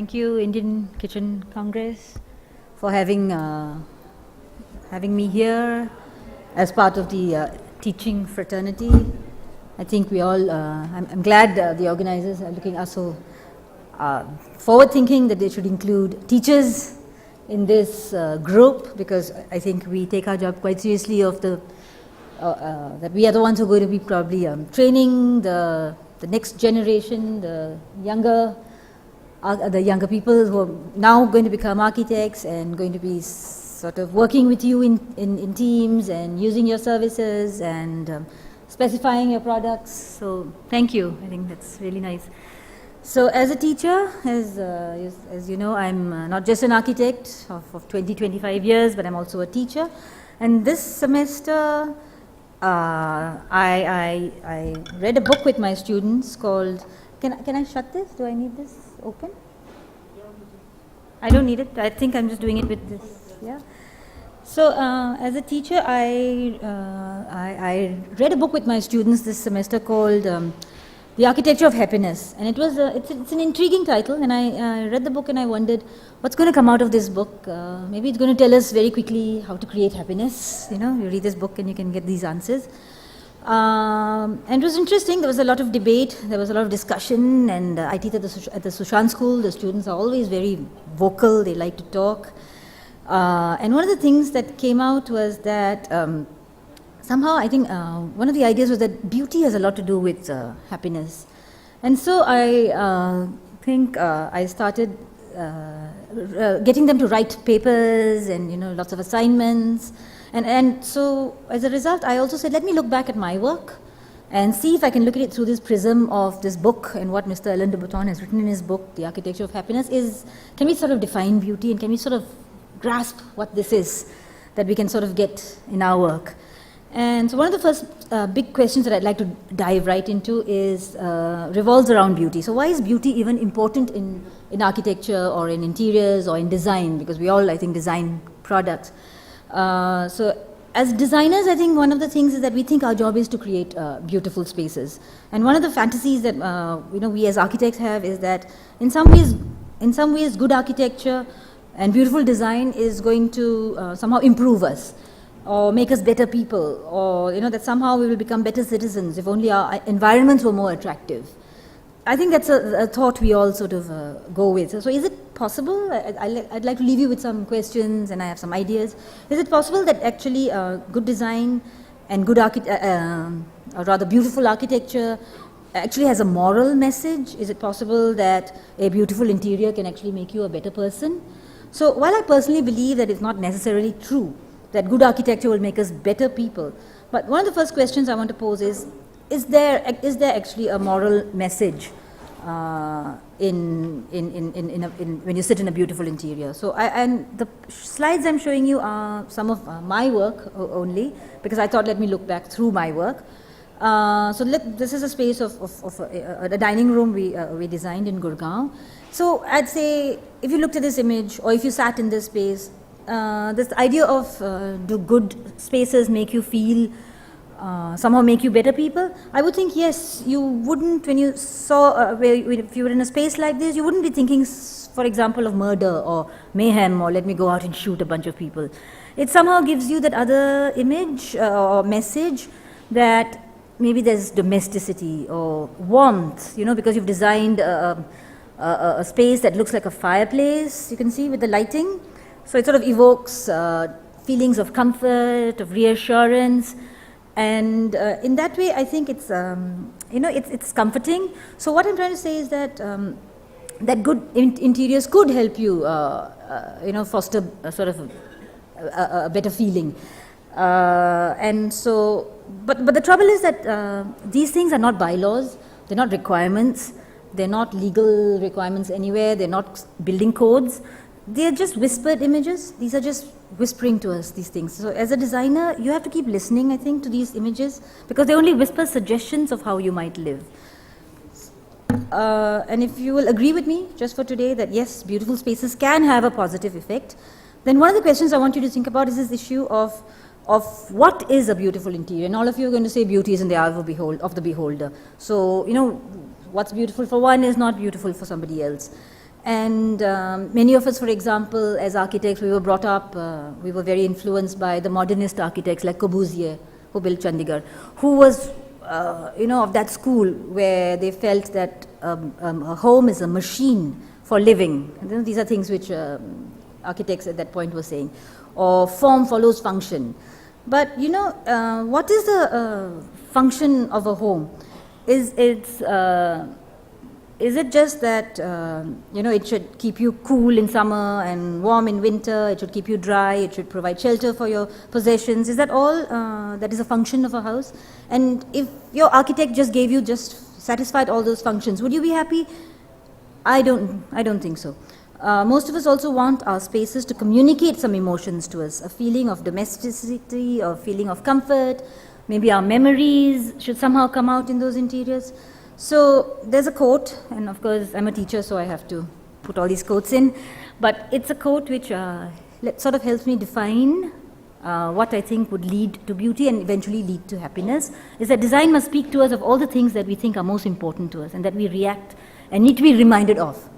Thank you, Indian Kitchen Congress, for having me here as part of the teaching fraternity. I think we all, I'm glad the organizers are looking so forward-thinking that they should include teachers in this group, because I think we take our job quite seriously of the, that we are the ones who are going to be probably training the next generation, the younger people who are now going to become architects and going to be sort of working with you in teams and using your services and specifying your products. So thank you. I think that's really nice. So as a teacher, as you know, I'm not just an architect of 20-25 years, but I'm also a teacher. And this semester, I read a book with my students called, can I shut this? Do I need this open? I don't need it. I think I'm just doing it with this. Yeah. So as a teacher, I read a book with my students this semester called The Architecture of Happiness, and it's an intriguing title. And I read the book and I wondered what's going to come out of this book. Maybe it's going to tell us very quickly how to create happiness. You know, you read this book and you can get these answers. And it was interesting. There was a lot of debate, there was a lot of discussion, and I teach at the Sushant school. The students are always very vocal, they like to talk. And one of the things that came out was that somehow I think one of the ideas was that beauty has a lot to do with happiness. And so I think I started getting them to write papers and, you know, lots of assignments. And so as a result, I also said, let me look back at my work and see if I can look at it through this prism of this book and what Mr. Alain de Botton has written in his book, The Architecture of Happiness, is, can we sort of define beauty and can we sort of grasp what this is that we can sort of get in our work. And so one of the first big questions that I'd like to dive right into is, revolves around beauty. So why is beauty even important in architecture or in interiors or in design? Because we all, I think, design products. So as designers, I think one of the things is that we think our job is to create beautiful spaces. And one of the fantasies that we as architects have is that in some ways good architecture and beautiful design is going to somehow improve us or make us better people, or that somehow we will become better citizens if only our environments were more attractive. I think that's a thought we all sort of go with. So is it possible? I'd like to leave you with some questions, and I have some ideas. Is it possible that actually good design and good or rather beautiful architecture actually has a moral message? Is it possible that a beautiful interior can actually make you a better person? So while I personally believe that it's not necessarily true that good architecture will make us better people, but one of the first questions I want to pose is there actually a moral message when you sit in a beautiful interior? So and the slides I'm showing you are some of my work only, because I thought let me look back through my work. This is a space of a dining room we designed in Gurgaon. So I'd say if you looked at this image, or if you sat in this space, this idea of do good spaces make you feel somehow make you better people? I would think yes. You wouldn't, when you saw, if you were in a space like this, you wouldn't be thinking, for example, of murder or mayhem or let me go out and shoot a bunch of people. It somehow gives you that other image or message that maybe there's domesticity or warmth, because you've designed a space that looks like a fireplace, you can see with the lighting. So it sort of evokes feelings of comfort, of reassurance. And in that way, I think it's it's comforting. So what I'm trying to say is that that good interiors could help you, foster a sort of a better feeling. And so, but the trouble is that these things are not bylaws. They're not requirements. They're not legal requirements anywhere. They're not building codes. They're just whispered images. These are just whispering to us, these things. So as a designer, you have to keep listening, I think, to these images, because they only whisper suggestions of how you might live. And if you will agree with me, just for today, that yes, beautiful spaces can have a positive effect, then one of the questions I want you to think about is this issue of what is a beautiful interior. And all of you are going to say beauty is in the eye of the beholder. So, what's beautiful for one is not beautiful for somebody else. And many of us, for example, as architects, we were brought up, we were very influenced by the modernist architects like Corbusier, who built Chandigarh, who was, of that school where they felt that a home is a machine for living. And these are things which architects at that point were saying. Or form follows function. But, what is the function of a home? Is it just that, it should keep you cool in summer and warm in winter, it should keep you dry, it should provide shelter for your possessions? Is that all that is a function of a house? And if your architect just satisfied all those functions, would you be happy? I don't think so. Most of us also want our spaces to communicate some emotions to us, a feeling of domesticity, or a feeling of comfort. Maybe our memories should somehow come out in those interiors. So there's a quote, and of course I'm a teacher, so I have to put all these quotes in, but it's a quote which sort of helps me define what I think would lead to beauty and eventually lead to happiness, is that design must speak to us of all the things that we think are most important to us and that we react and need to be reminded of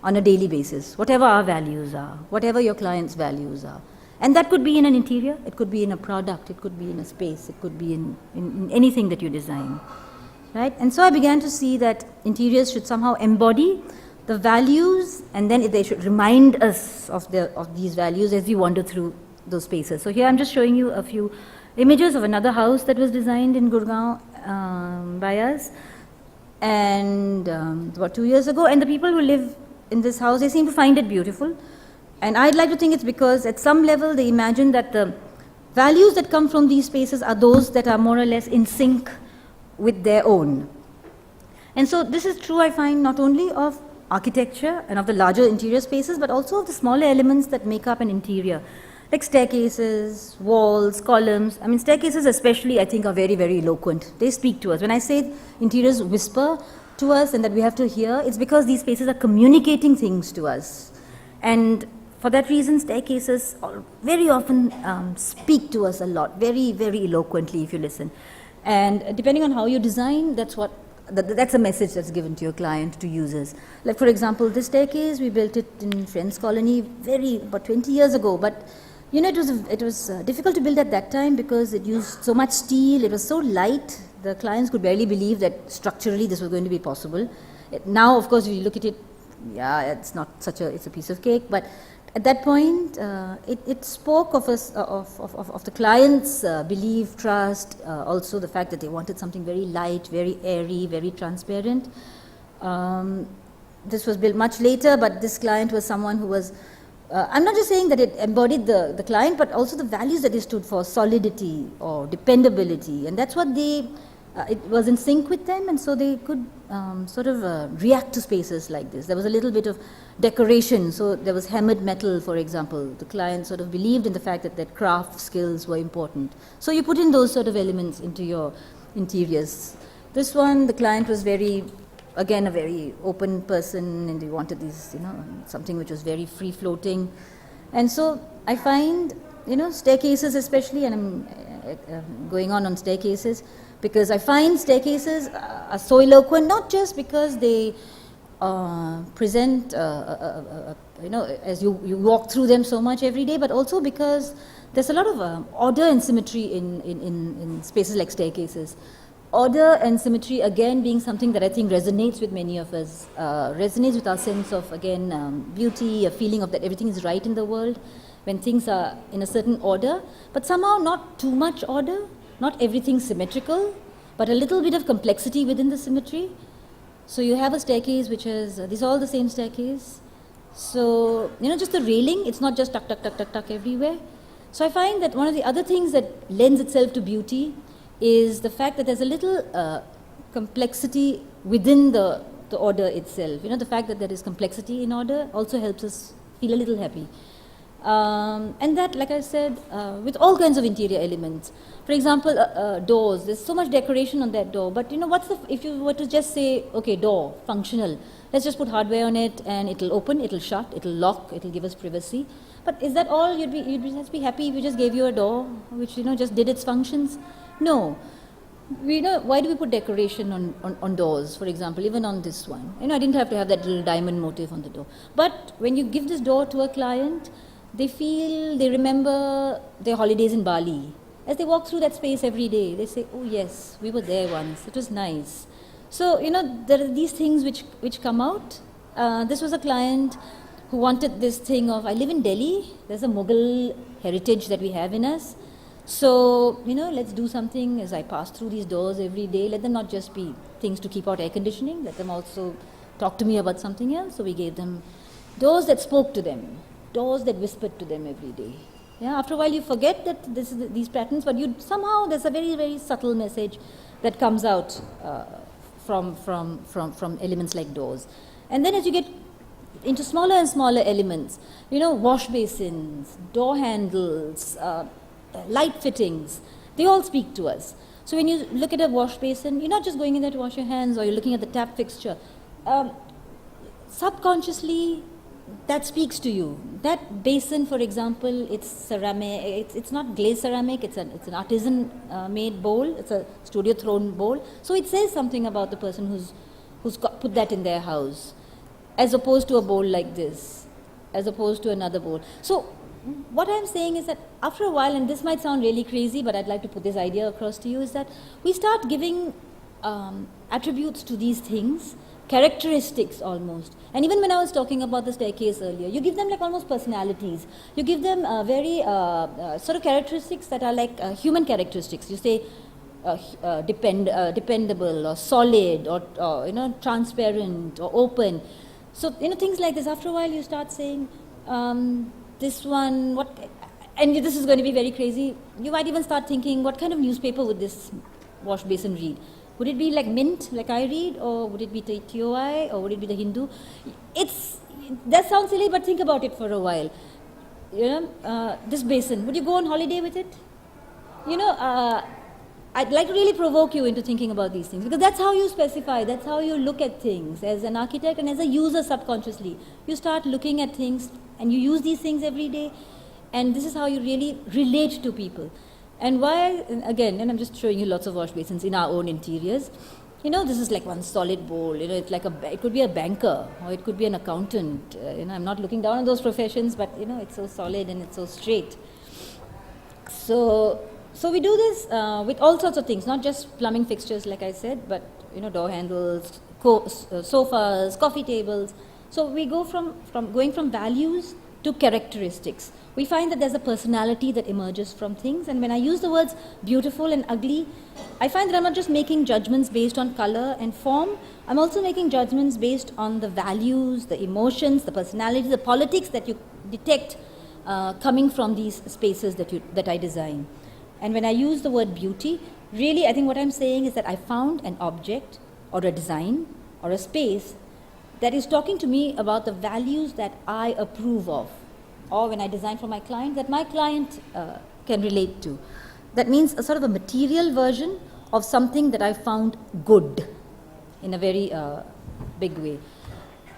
on a daily basis, whatever our values are, whatever your client's values are. And that could be in an interior, it could be in a product, it could be in a space, it could be in anything that you design. Right? And so I began to see that interiors should somehow embody the values, and then they should remind us of these values as we wander through those spaces. So here I'm just showing you a few images of another house that was designed in Gurgaon by us, and about 2 years ago. And the people who live in this house, they seem to find it beautiful. And I'd like to think it's because at some level they imagine that the values that come from these spaces are those that are more or less in sync with their own. And so this is true, I find, not only of architecture and of the larger interior spaces, but also of the smaller elements that make up an interior, like staircases, walls, columns. I mean, staircases especially, I think, are very, very eloquent. They speak to us. When I say interiors whisper to us and that we have to hear, it's because these spaces are communicating things to us. And for that reason, staircases very often speak to us a lot, very, very eloquently if you listen. And depending on how you design, that's a message that's given to your client, to users. Like, for example, this staircase, we built it in Friends Colony about 20 years ago. But, it was difficult to build at that time because it used so much steel. It was so light. The clients could barely believe that structurally this was going to be possible. Now, of course, if you look at it, it's not it's a piece of cake. But at that point, it spoke of us, of the client's belief, trust, also the fact that they wanted something very light, very airy, very transparent. This was built much later, but this client was someone who was, I'm not just saying that it embodied the client, but also the values that they stood for, solidity or dependability. And that's what it was in sync with them, and so they could react to spaces like this. There was a little bit of decoration, so there was hammered metal, for example. The client sort of believed in the fact that craft skills were important. So you put in those sort of elements into your interiors. This one, the client was again, a very open person, and they wanted these, something which was very free-floating. And so I find, staircases especially, and I'm going on staircases, because I find staircases are so eloquent, not just because they present, as you walk through them so much every day, but also because there's a lot of order and symmetry in spaces like staircases. Order and symmetry, again, being something that I think resonates with many of us, resonates with our sense of, again, beauty, a feeling of that everything is right in the world, when things are in a certain order, but somehow not too much order, not everything symmetrical, but a little bit of complexity within the symmetry. So you have a staircase which has, these are all the same staircase. So, just the railing, it's not just tuck, tuck, tuck, tuck, tuck everywhere. So I find that one of the other things that lends itself to beauty is the fact that there's a little complexity within the order itself. The fact that there is complexity in order also helps us feel a little happy. And that, like I said, with all kinds of interior elements. For example, doors, there's so much decoration on that door, but if you were to just say, okay, door, functional, let's just put hardware on it and it'll open, it'll shut, it'll lock, it'll give us privacy. But is that all? You'd just be happy if we just gave you a door which, just did its functions? No. we know, why do we put decoration on doors, for example, even on this one? I didn't have to have that little diamond motif on the door. But when you give this door to a client, they remember their holidays in Bali. As they walk through that space every day, they say, oh yes, we were there once, it was nice. So, there are these things which come out. This was a client who wanted this thing of, I live in Delhi, there's a Mughal heritage that we have in us. So, let's do something as I pass through these doors every day. Let them not just be things to keep out air conditioning, let them also talk to me about something else. So we gave them doors that spoke to them, doors that whispered to them every day. Yeah, after a while you forget that these patterns, but somehow there's a very, very subtle message that comes out from elements like doors. And then as you get into smaller and smaller elements, wash basins, door handles, light fittings, they all speak to us. So when you look at a wash basin, you're not just going in there to wash your hands, or you're looking at the tap fixture. Subconsciously, that speaks to you. That basin, for example, it's ceramic. It's not glazed ceramic. It's an artisan made bowl. It's a studio thrown bowl. So it says something about the person who's put that in their house, as opposed to a bowl like this, as opposed to another bowl. So what I'm saying is that after a while, and this might sound really crazy, but I'd like to put this idea across to you, is that we start giving attributes to these things, characteristics almost. And even when I was talking about the staircase earlier, you give them like almost personalities. You give them very sort of characteristics that are like human characteristics. You say dependable or solid or transparent or open. So things like this. After a while, you start saying this one, and this is going to be very crazy. You might even start thinking, what kind of newspaper would this wash basin read? Would it be like Mint, like I read, or would it be TOI, or would it be the Hindu? That sounds silly, but think about it for a while. This basin, would you go on holiday with it? I'd like to really provoke you into thinking about these things, because that's how you specify, that's how you look at things as an architect and as a user subconsciously. You start looking at things and you use these things every day, and this is how you really relate to people. And again, and I'm just showing you lots of wash basins in our own interiors. This is like one solid bowl. It's like it could be a banker, or it could be an accountant. I'm not looking down on those professions, but it's so solid and it's so straight. So we do this with all sorts of things, not just plumbing fixtures, like I said, but door handles, sofas, coffee tables. So we go from going from values to characteristics. We find that there's a personality that emerges from things, and when I use the words beautiful and ugly, I find that I'm not just making judgments based on color and form, I'm also making judgments based on the values, the emotions, the personality, the politics that you detect coming from these spaces that I design. And when I use the word beauty, really I think what I'm saying is that I found an object or a design or a space that is talking to me about the values that I approve of, or when I design for my client, that my client can relate to. That means a sort of a material version of something that I found good in a very big way.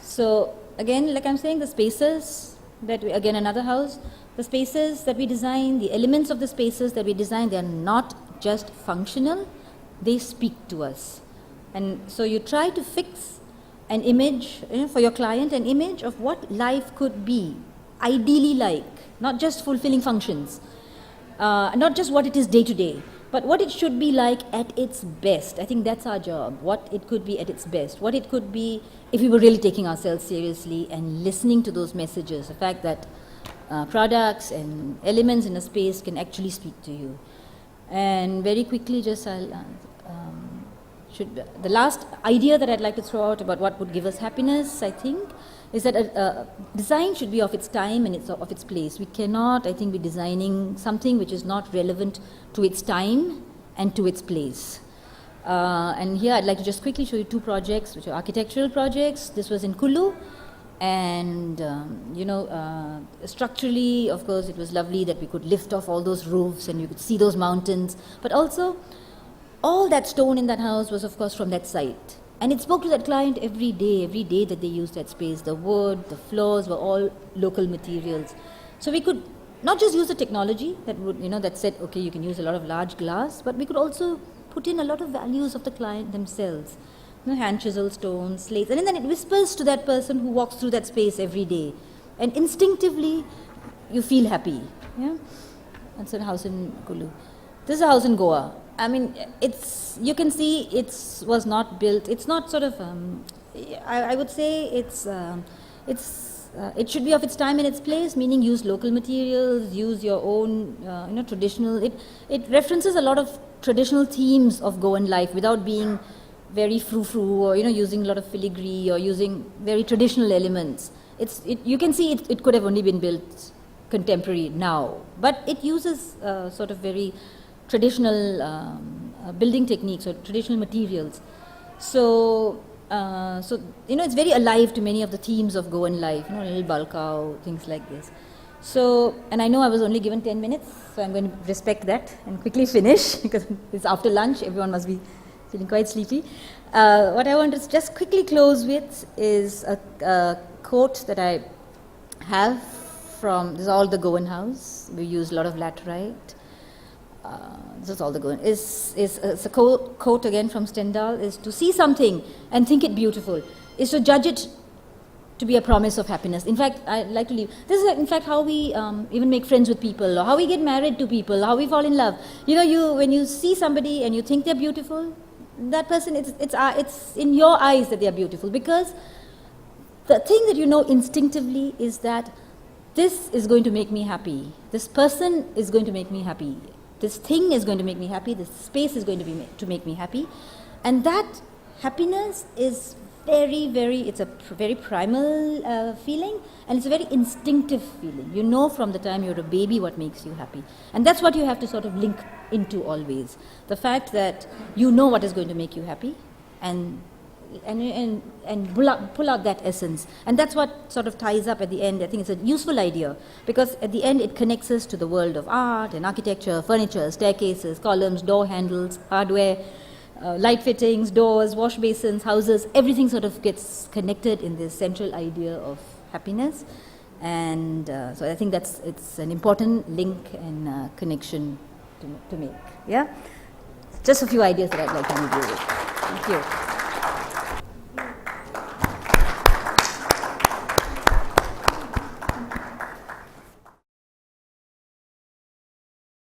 So again, like I'm saying, the spaces that again another house, the spaces that we design, the elements of the spaces that we design, they are not just functional, they speak to us. And so you try to fix an image for your client, an image of what life could be, ideally like, not just fulfilling functions, not just what it is day to day, but what it should be like at its best. I think that's our job, what it could be at its best, what it could be if we were really taking ourselves seriously and listening to those messages, the fact that products and elements in a space can actually speak to you. And very quickly, the last idea that I'd like to throw out about what would give us happiness, I think, is that a design should be of its time and of its place. We cannot, I think, be designing something which is not relevant to its time and to its place. And here I'd like to just quickly show you two projects, which are architectural projects. This was in Kulu, and structurally, of course, it was lovely that we could lift off all those roofs and you could see those mountains, but also all that stone in that house was, of course, from that site. And it spoke to that client every day that they used that space. The wood, the floors were all local materials. So we could not just use the technology that said, okay, you can use a lot of large glass, but we could also put in a lot of values of the client themselves. Hand chisel, stones, slates, and then it whispers to that person who walks through that space every day. And instinctively, you feel happy. Yeah? That's a house in Kulu. This is a house in Goa. I mean, you can see was not built, it's not sort of, I would say it should be of its time and its place, meaning use local materials, use your own, traditional, it references a lot of traditional themes of Goan life without being very frou-frou or, using a lot of filigree or using very traditional elements. You can see it could have only been built contemporary now, but it uses sort of very traditional building techniques or traditional materials. So it's very alive to many of the themes of Goan life, little balkao, things like this. So, and I know I was only given 10 minutes, so I'm going to respect that and quickly finish because it's after lunch, everyone must be feeling quite sleepy. What I want to just quickly close with is a quote that I have from, this is all the Goan house. We use a lot of laterite. This is all the Goan. It's a quote again from Stendhal, is to see something and think it beautiful, is to judge it to be a promise of happiness. In fact, I like to leave. This is in fact how we even make friends with people, or how we get married to people, how we fall in love. When you see somebody and you think they're beautiful, that person, it's in your eyes that they're beautiful, because the thing that you know instinctively is that this is going to make me happy. This person is going to make me happy. This thing is going to make me happy. This space is going to make me happy. And that happiness is it's a very primal feeling, and it's a very instinctive feeling. You know from the time you're a baby what makes you happy. And that's what you have to sort of link into always. The fact that you know what is going to make you happy, and pull out that essence. And that's what sort of ties up at the end. I think it's a useful idea, because at the end it connects us to the world of art and architecture, furniture, staircases, columns, door handles, hardware, light fittings, doors, wash basins, houses, everything sort of gets connected in this central idea of happiness. And so I think it's an important link and connection to make. Yeah? Just a few ideas that I'd like to leave you with. Thank you.